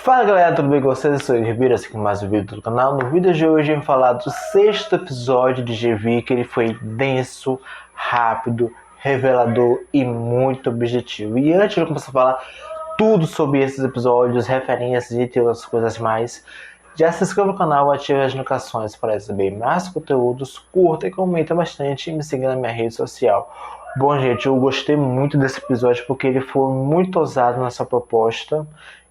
Fala galera, tudo bem com vocês? Eu sou o Ribeiro, assim com mais um vídeo do canal. No vídeo de hoje eu vou falar do 6º episódio de GV, que ele foi denso, rápido, revelador e muito objetivo. E antes de eu começar a falar tudo sobre esses episódios, referências e outras coisas mais, já se inscreva no canal, ative as notificações para receber mais conteúdos, curta e comenta bastante e me siga na minha rede social. Bom, gente, eu gostei muito desse episódio porque ele foi muito ousado nessa proposta.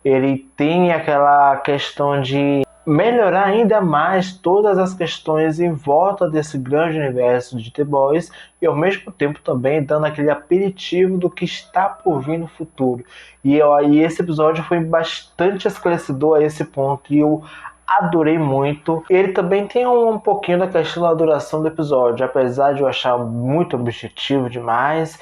Ele tem aquela questão de melhorar ainda mais todas as questões em volta desse grande universo de The Boys e ao mesmo tempo também dando aquele aperitivo do que está por vir no futuro. E esse episódio foi bastante esclarecedor a esse ponto e eu adorei muito. Ele também tem um pouquinho da questão da duração do episódio, apesar de eu achar muito objetivo demais.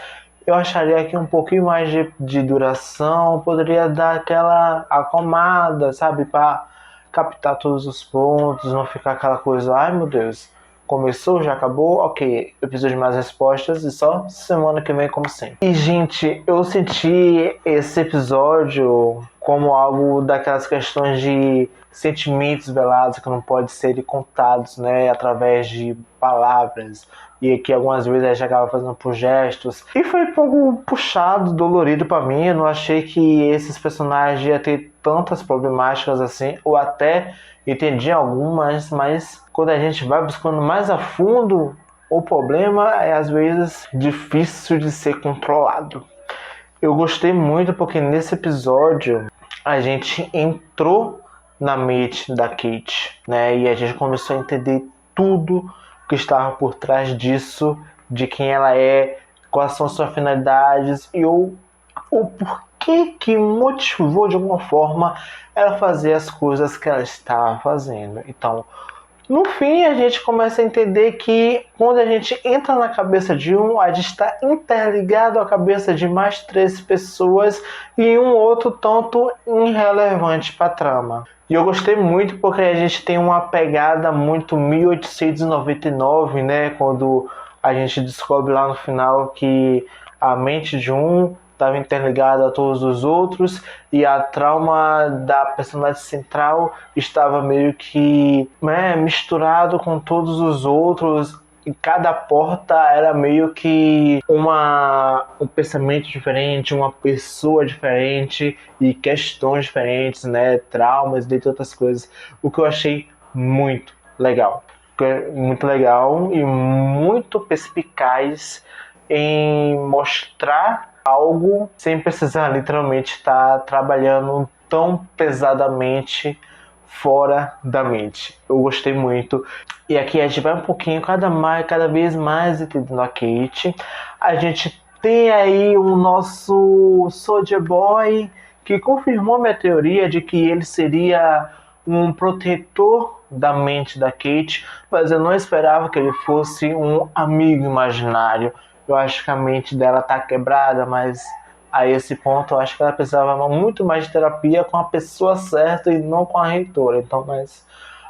Eu acharia que um pouquinho mais de duração poderia dar aquela acalmada, sabe? Para captar todos os pontos, não ficar aquela coisa, ai meu Deus, começou, já acabou, ok, eu preciso de mais respostas e só semana que vem como sempre. E gente, eu senti esse episódio como algo daquelas questões de sentimentos velados que não podem ser contados, né, através de palavras. E que algumas vezes a gente acaba fazendo por gestos. E foi um pouco puxado, dolorido pra mim. Eu não achei que esses personagens iam ter tantas problemáticas assim. Ou até entendi algumas, mas quando a gente vai buscando mais a fundo, o problema é às vezes difícil de ser controlado. Eu gostei muito porque nesse episódio a gente entrou na mente da Kate, né? E a gente começou a entender tudo que estava por trás disso, de quem ela é, quais são suas finalidades e o porquê que motivou de alguma forma ela fazer as coisas que ela estava fazendo. Então, no fim, a gente começa a entender que quando a gente entra na cabeça de um, a gente está interligado à cabeça de mais 3 pessoas e um outro tanto irrelevante para a trama. E eu gostei muito porque a gente tem uma pegada muito 1899, né? Quando a gente descobre lá no final que a mente de um estava interligada a todos os outros e a trauma da personagem central estava meio que misturado com todos os outros. E cada porta era meio que um pensamento diferente, uma pessoa diferente e questões diferentes, né? Traumas e outras coisas. O que eu achei muito legal. Muito legal e muito perspicaz em mostrar algo sem precisar literalmente estar trabalhando tão pesadamente fora da mente. Eu gostei muito. E aqui a gente vai um pouquinho cada vez mais entendendo a Kate. A gente tem aí o nosso Soldier Boy que confirmou minha teoria de que ele seria um protetor da mente da Kate, mas eu não esperava que ele fosse um amigo imaginário. Eu acho que a mente dela tá quebrada, mas a esse ponto eu acho que ela precisava muito mais de terapia com a pessoa certa e não com a reitora. Então, mas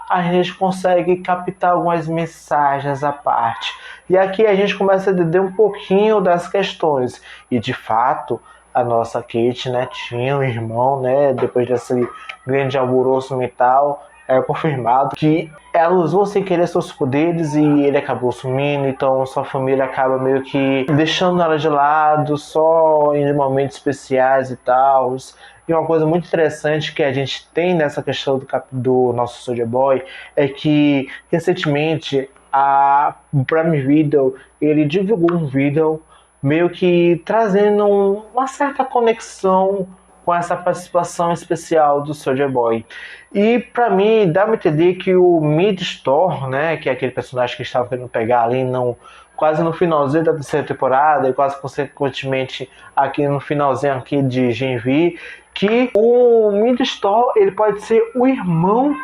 a gente consegue captar algumas mensagens à parte. E aqui a gente começa a entender um pouquinho das questões. E de fato, a nossa Kate, né, tinha um irmão, né, depois desse grande alvoroço mental, é confirmado que ela usou sem querer seus poderes e ele acabou sumindo, então sua família acaba meio que deixando ela de lado, só em momentos especiais e tal. E uma coisa muito interessante que a gente tem nessa questão do nosso Soldier Boy é que recentemente o Prime Video ele divulgou um vídeo meio que trazendo uma certa conexão com essa participação especial do Soldier Boy. E pra mim, dá pra entender que o Mid-Store, né, que é aquele personagem que estava querendo pegar ali quase no finalzinho da 3ª temporada e quase consequentemente aqui no finalzinho aqui de Gen V, que o Mid-Store ele pode ser o irmão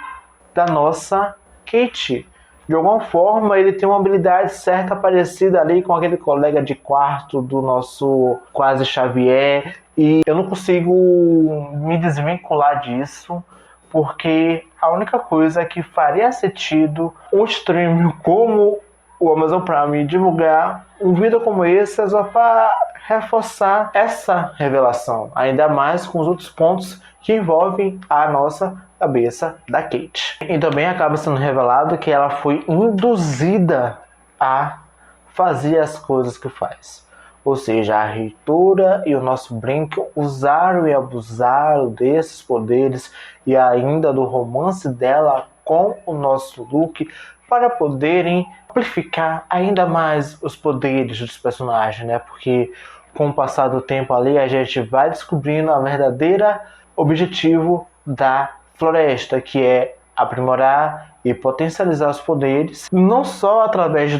da nossa Kate. De alguma forma, ele tem uma habilidade certa parecida ali com aquele colega de quarto do nosso quase Xavier. E eu não consigo me desvincular disso, porque a única coisa que faria sentido um stream como o Amazon Prime divulgar um vídeo como esse é só para reforçar essa revelação, ainda mais com os outros pontos que envolvem a nossa cabeça da Kate. E também acaba sendo revelado que ela foi induzida a fazer as coisas que faz. Ou seja, a reitora e o nosso Brink usaram e abusaram desses poderes e ainda do romance dela com o nosso Luke para poderem amplificar ainda mais os poderes dos personagens, né? Porque com o passar do tempo ali a gente vai descobrindo a verdadeira objetivo da floresta, que é aprimorar e potencializar os poderes, não só através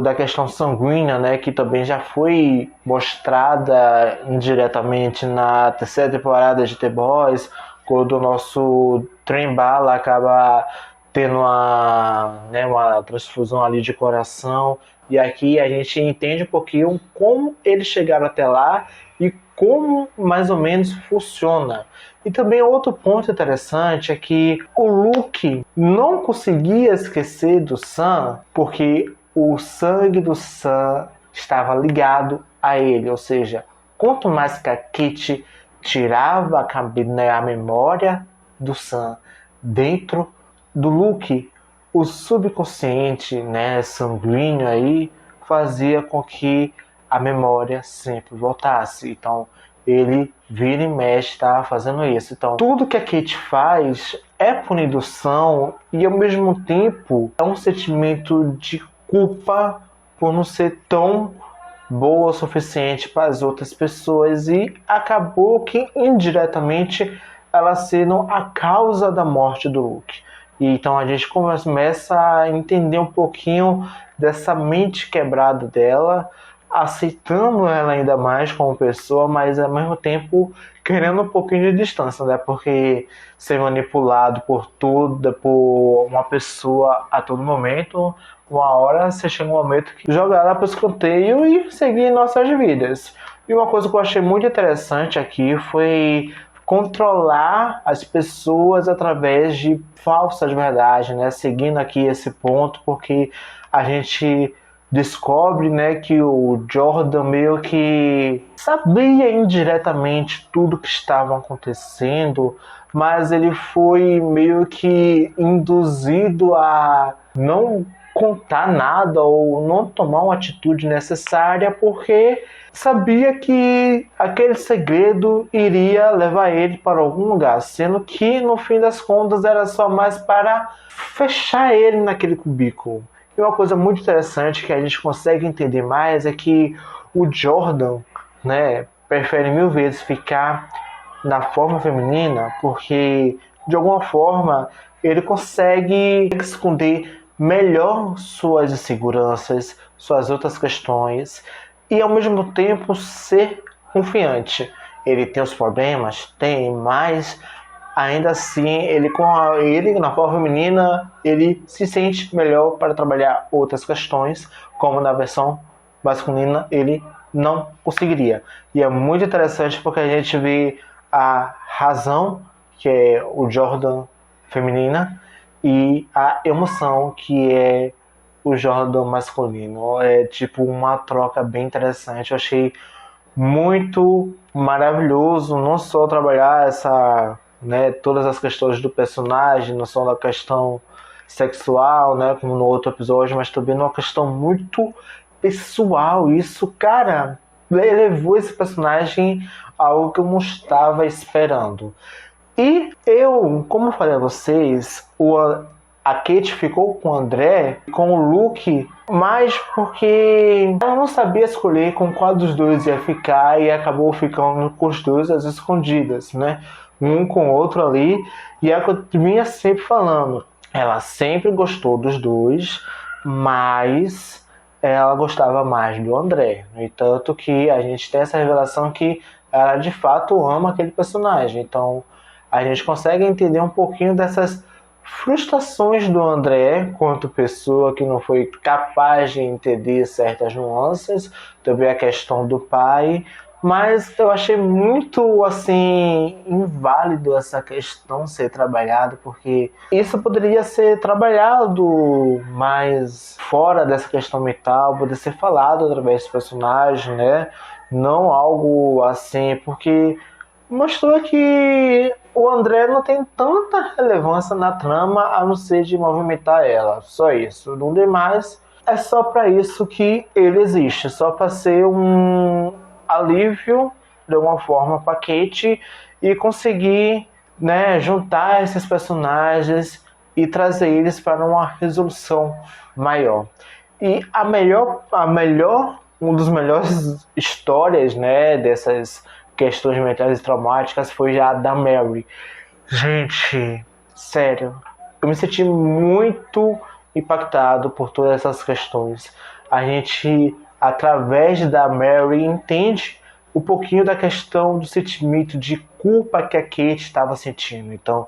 da questão sanguínea, né, que também já foi mostrada indiretamente na terceira temporada de The Boys, quando o nosso Trem Bala acaba tendo uma transfusão ali de coração, e aqui a gente entende um pouquinho como eles chegaram até lá e como mais ou menos funciona. E também outro ponto interessante é que o Luke não conseguia esquecer do Sam porque o sangue do Sam estava ligado a ele, ou seja, quanto mais que a Kate tirava a memória do Sam dentro do Luke, o subconsciente, né, sanguíneo aí, fazia com que a memória sempre voltasse. Então, ele vira e mexe, tá fazendo isso. Então, tudo que a Kate faz é por indução e, ao mesmo tempo, é um sentimento de culpa por não ser tão boa o suficiente para as outras pessoas, e acabou que, indiretamente, ela sendo a causa da morte do Luke. E então a gente começa a entender um pouquinho dessa mente quebrada dela, aceitando ela ainda mais como pessoa, mas ao mesmo tempo querendo um pouquinho de distância, né? Porque ser manipulado por uma pessoa a todo momento, uma hora você chega um momento que joga ela para o escanteio e seguir nossas vidas. E uma coisa que eu achei muito interessante aqui foi controlar as pessoas através de falsas verdades, né? Seguindo aqui esse ponto, porque a gente descobre, né, que o Jordan meio que sabia indiretamente tudo que estava acontecendo, mas ele foi meio que induzido a não contar nada ou não tomar uma atitude necessária porque sabia que aquele segredo iria levar ele para algum lugar, sendo que no fim das contas era só mais para fechar ele naquele cubículo. E uma coisa muito interessante que a gente consegue entender mais é que o Jordan, né, prefere 1000 vezes ficar na forma feminina porque de alguma forma ele consegue esconder melhor suas inseguranças, suas outras questões e ao mesmo tempo ser confiante. Ele tem os problemas? Tem, mas ainda assim ele na forma feminina ele se sente melhor para trabalhar outras questões, como na versão masculina ele não conseguiria. E é muito interessante porque a gente vê a razão, que é o Jordan feminina, e a emoção, que é o Jordan masculino. É tipo uma troca bem interessante. Eu achei muito maravilhoso não só trabalhar todas as questões do personagem, não só da questão sexual, né, como no outro episódio, mas também numa questão muito pessoal. Isso, cara, levou esse personagem a algo que eu não estava esperando. E eu, como eu falei a vocês, a Kate ficou com o André, com o Luke, mas porque ela não sabia escolher com qual dos dois ia ficar e acabou ficando com os dois às escondidas, né? Um com o outro ali. E é o que eu vinha sempre falando. Ela sempre gostou dos dois, mas ela gostava mais do André. No entanto que a gente tem essa revelação que ela de fato ama aquele personagem. Então a gente consegue entender um pouquinho dessas frustrações do André quanto pessoa que não foi capaz de entender certas nuances, também a questão do pai, mas eu achei muito assim inválido essa questão ser trabalhada, porque isso poderia ser trabalhado mais fora dessa questão mental, poder ser falado através do personagem, né? Não algo assim, porque mostrou que o André não tem tanta relevância na trama a não ser de movimentar ela, só isso. No demais, é só para isso que ele existe, só para ser um alívio de alguma forma para Kate e conseguir, né, juntar esses personagens e trazer eles para uma resolução maior. E um dos melhores histórias, né, dessas questões mentais e traumáticas foi já a da Mary. Gente, sério, eu me senti muito impactado por todas essas questões. A gente, através da Mary, entende um pouquinho da questão do sentimento de culpa que a Kate estava sentindo. Então,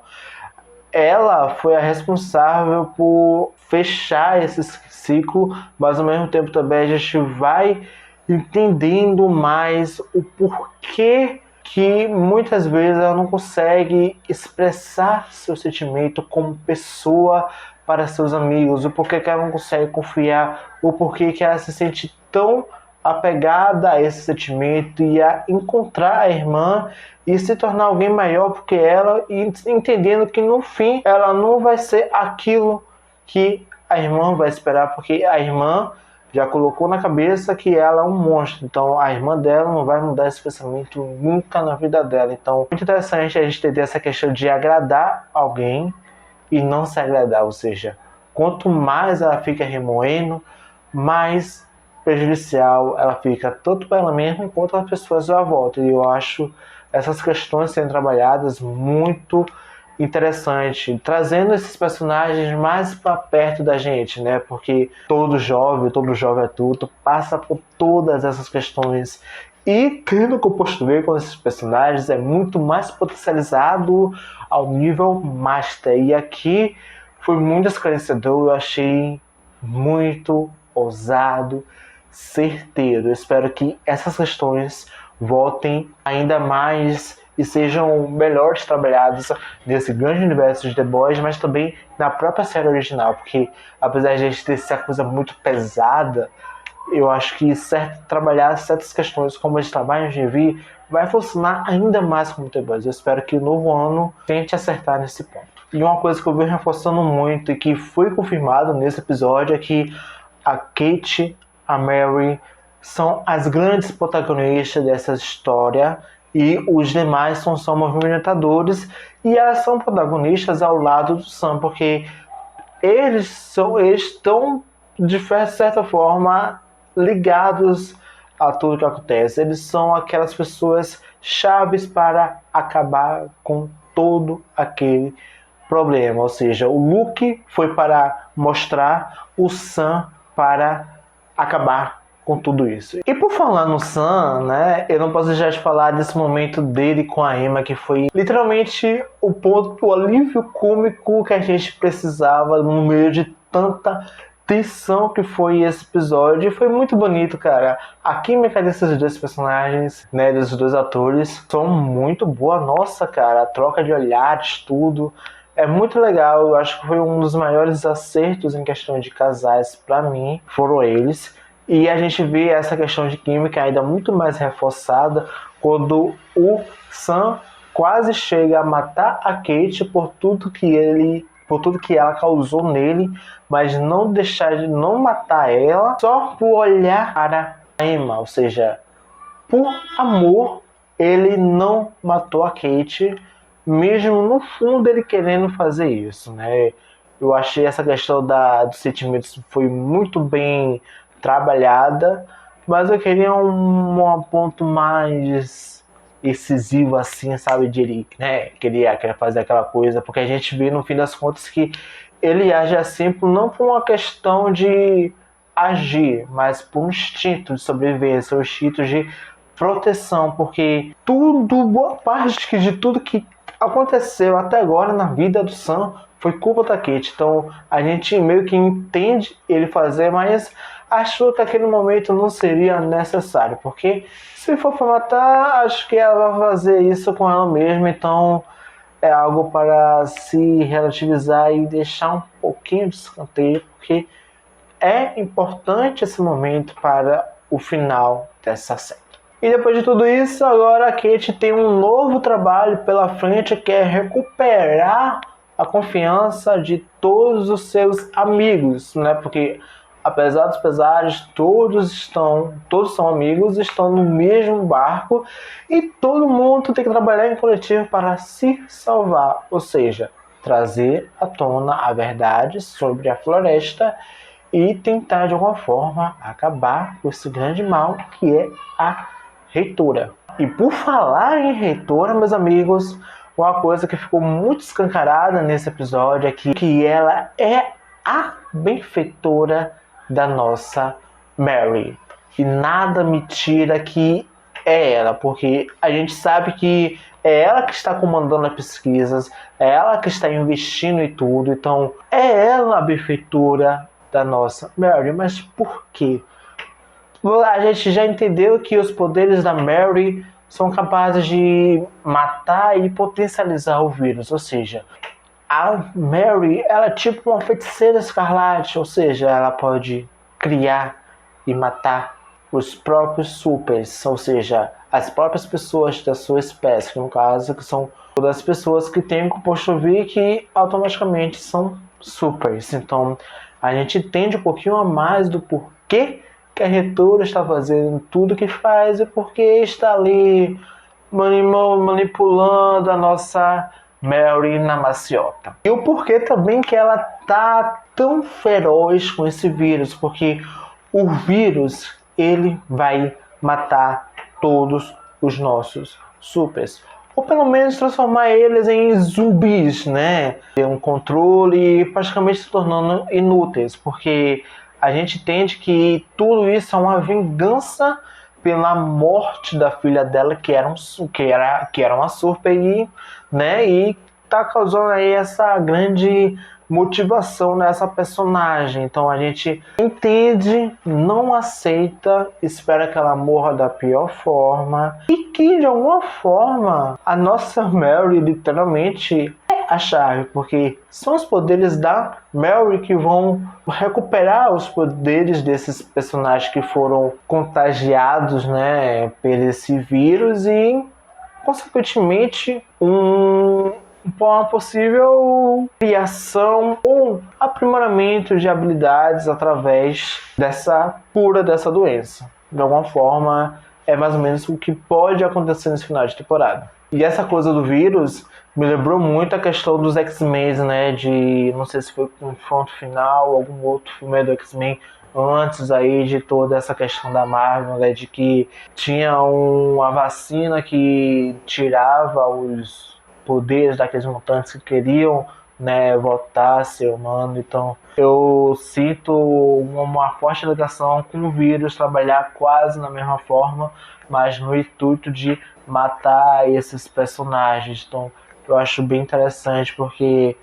ela foi a responsável por fechar esse ciclo, mas ao mesmo tempo também a gente vai entendendo mais o porquê que muitas vezes ela não consegue expressar seu sentimento como pessoa para seus amigos, o porquê que ela não consegue confiar, o porquê que ela se sente tão apegada a esse sentimento e a encontrar a irmã e se tornar alguém maior porque ela, e entendendo que no fim ela não vai ser aquilo que a irmã vai esperar, porque a irmã já colocou na cabeça que ela é um monstro, então a irmã dela não vai mudar esse pensamento nunca na vida dela. Então, muito interessante a gente entender essa questão de agradar alguém e não se agradar, ou seja, quanto mais ela fica remoendo, mais prejudicial ela fica, tanto para ela mesma quanto as pessoas à volta. E eu acho essas questões sendo trabalhadas muito interessante, trazendo esses personagens mais para perto da gente, né? Porque todo jovem adulto passa por todas essas questões e tendo composto ver com esses personagens é muito mais potencializado ao nível master. E aqui foi muito esclarecedor, eu achei muito ousado, certeiro. Eu espero que essas questões voltem ainda mais e sejam melhores trabalhados nesse grande universo de The Boys, mas também na própria série original, porque apesar de a gente ter essa coisa muito pesada, eu acho que trabalhar certas questões como eles trabalham em GV vai funcionar ainda mais como The Boys. Eu espero que o novo ano tente acertar nesse ponto. E uma coisa que eu venho reforçando muito e que foi confirmado nesse episódio é que a Kate, a Mary são as grandes protagonistas dessa história e os demais são só movimentadores e elas são protagonistas ao lado do Sam, porque eles estão de certa forma ligados a tudo que acontece. Eles são aquelas pessoas chaves para acabar com todo aquele problema. Ou seja, o Luke foi para mostrar, o Sam para acabar com tudo isso. E por falar no Sam, né, eu não posso deixar de falar desse momento dele com a Emma, que foi literalmente o alívio cômico que a gente precisava no meio de tanta tensão que foi esse episódio. E foi muito bonito, cara. A química desses dois personagens, né, desses dois atores, são muito boa. Nossa, cara, a troca de olhares, tudo. É muito legal, eu acho que foi um dos maiores acertos em questão de casais pra mim, foram eles. E a gente vê essa questão de química ainda muito mais reforçada quando o Sam quase chega a matar a Kate por tudo que ela causou nele, mas não deixar de não matar ela só por olhar para a Emma, ou seja, por amor ele não matou a Kate, mesmo no fundo ele querendo fazer isso, né? Eu achei essa questão dos sentimentos foi muito bem trabalhada, mas eu queria um ponto mais incisivo assim, sabe, de ele, né? Queria fazer aquela coisa, porque a gente vê no fim das contas que ele age assim não por uma questão de agir, mas por um instinto de sobrevivência, um instinto de proteção, porque boa parte de tudo que aconteceu até agora na vida do Sam foi culpa da Kate. Então a gente meio que entende ele fazer, mas achou que aquele momento não seria necessário, porque se for para matar, acho que ela vai fazer isso com ela mesma, então é algo para se relativizar e deixar um pouquinho de escanteio, porque é importante esse momento para o final dessa série. E depois de tudo isso, agora a Kate tem um novo trabalho pela frente, que é recuperar a confiança de todos os seus amigos, né? Porque apesar dos pesares, todos são amigos, estão no mesmo barco e todo mundo tem que trabalhar em coletivo para se salvar, ou seja, trazer à tona a verdade sobre a floresta e tentar de alguma forma acabar com esse grande mal que é a reitora. E por falar em reitora, meus amigos, uma coisa que ficou muito escancarada nesse episódio é que ela é a benfeitora da nossa Mary. E nada me tira que é ela, porque a gente sabe que é ela que está comandando as pesquisas, é ela que está investindo em tudo, então é ela a benfeitora da nossa Mary. Mas por quê? A gente já entendeu que os poderes da Mary são capazes de matar e potencializar o vírus, ou seja, a Mary, ela é tipo uma feiticeira escarlate, ou seja, ela pode criar e matar os próprios supers, ou seja, as próprias pessoas da sua espécie, que no caso que são todas as pessoas que têm o composto V que automaticamente são supers. Então a gente entende um pouquinho a mais do porquê que a reitora está fazendo tudo que faz e porque está ali manipulando a nossa Mary na maciota. E o porquê também que ela tá tão feroz com esse vírus, porque o vírus, ele vai matar todos os nossos supers, ou pelo menos transformar eles em zumbis, né? Ter um controle e praticamente se tornando inúteis, porque a gente entende que tudo isso é uma vingança pela morte da filha dela, que era uma super, e, né, e tá causando aí essa grande motivação nessa personagem. Então a gente entende, não aceita, espera que ela morra da pior forma e que de alguma forma a nossa Mary literalmente é a chave, porque são os poderes da Mary que vão recuperar os poderes desses personagens que foram contagiados, né, por esse vírus e consequentemente uma possível criação ou aprimoramento de habilidades através dessa cura dessa doença. De alguma forma, é mais ou menos o que pode acontecer nesse final de temporada. E essa coisa do vírus me lembrou muito a questão dos X-Men, né? De, não sei se foi Confronto Final, algum outro filme do X-Men, antes aí de toda essa questão da Marvel, né? De que tinha uma vacina que tirava os poderes daqueles mutantes que queriam, né, voltar a ser humano. Então eu sinto uma forte ligação com o vírus, trabalhar quase na mesma forma, mas no intuito de matar esses personagens. Então eu acho bem interessante, porque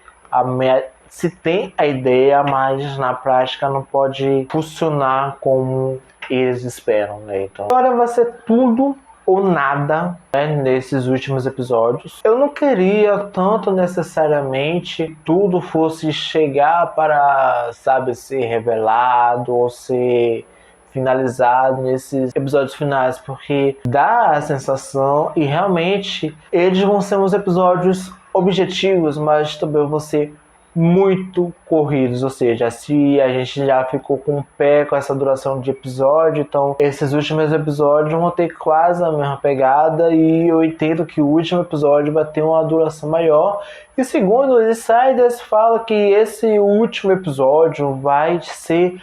se tem a ideia, mas na prática não pode funcionar como eles esperam, né? Então agora vai ser tudo ou nada, né, nesses últimos episódios. Eu não queria tanto necessariamente tudo fosse chegar para, sabe, ser revelado ou ser finalizado nesses episódios finais, porque dá a sensação, e realmente eles vão ser uns episódios objetivos, mas também vão ser muito corridos, ou seja, se a gente já ficou com o pé com essa duração de episódio, então esses últimos episódios vão ter quase a mesma pegada, e eu entendo que o último episódio vai ter uma duração maior, e segundo os insiders falam que esse último episódio vai ser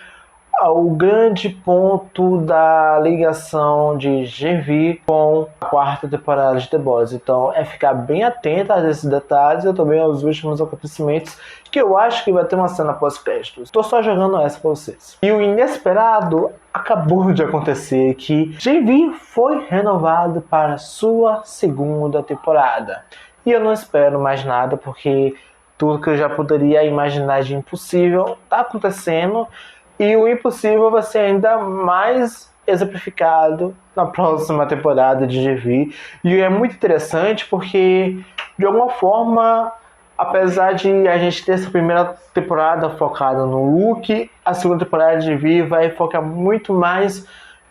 o grande ponto da ligação de GV com a quarta temporada de The Boys. Então é ficar bem atento a esses detalhes e também aos últimos acontecimentos, que eu acho que vai ter uma cena pós-créditos. Tô só jogando essa pra vocês. E o inesperado acabou de acontecer, que GV foi renovado para sua segunda temporada. E eu não espero mais nada, porque tudo que eu já poderia imaginar de impossível tá acontecendo. E o impossível vai ser ainda mais exemplificado na próxima temporada de GV. E é muito interessante porque, de alguma forma, apesar de a gente ter essa primeira temporada focada no Luke, a segunda temporada de GV vai focar muito mais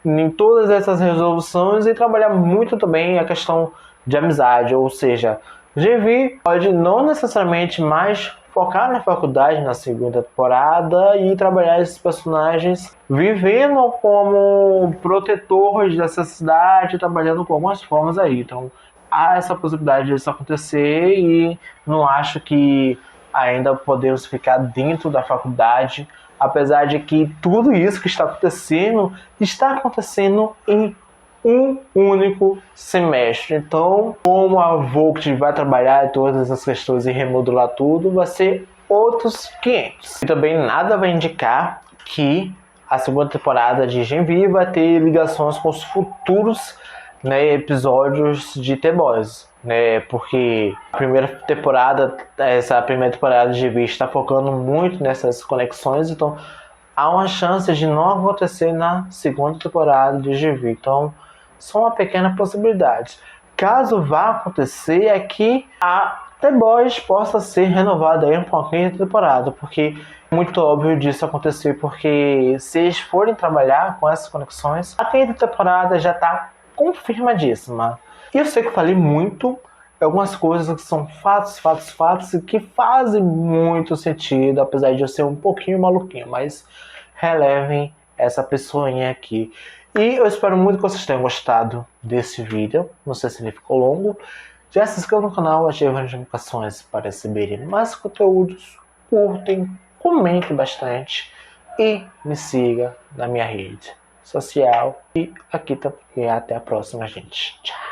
em todas essas resoluções e trabalhar muito também a questão de amizade, ou seja, GV pode não necessariamente mais focar na faculdade na segunda temporada e trabalhar esses personagens vivendo como protetores dessa cidade, trabalhando com algumas formas aí. Então há essa possibilidade disso acontecer e não acho que ainda podemos ficar dentro da faculdade, apesar de que tudo isso que está acontecendo em um único semestre. Então, como a Vogt vai trabalhar todas essas questões e remodular tudo, vai ser outros 500. E também nada vai indicar que a segunda temporada de Gen V vai ter ligações com os futuros, né, episódios de The Boys, né, porque essa primeira temporada de Gen V está focando muito nessas conexões, então há uma chance de não acontecer na segunda temporada de Gen V. Então, só uma pequena possibilidade. Caso vá acontecer, é que a The Boys possa ser renovada aí para uma quinta temporada, porque é muito óbvio disso acontecer, porque se eles forem trabalhar com essas conexões, a quinta temporada já está confirmadíssima. E eu sei que eu falei muito, algumas coisas que são fatos e que fazem muito sentido, apesar de eu ser um pouquinho maluquinho, mas relevem essa pessoinha aqui. E eu espero muito que vocês tenham gostado desse vídeo. Não sei se ele ficou longo. Já se inscreva no canal, ative as notificações para receberem mais conteúdos. Curtem, comentem bastante e me siga na minha rede social. E aqui tá. E até a próxima, gente. Tchau.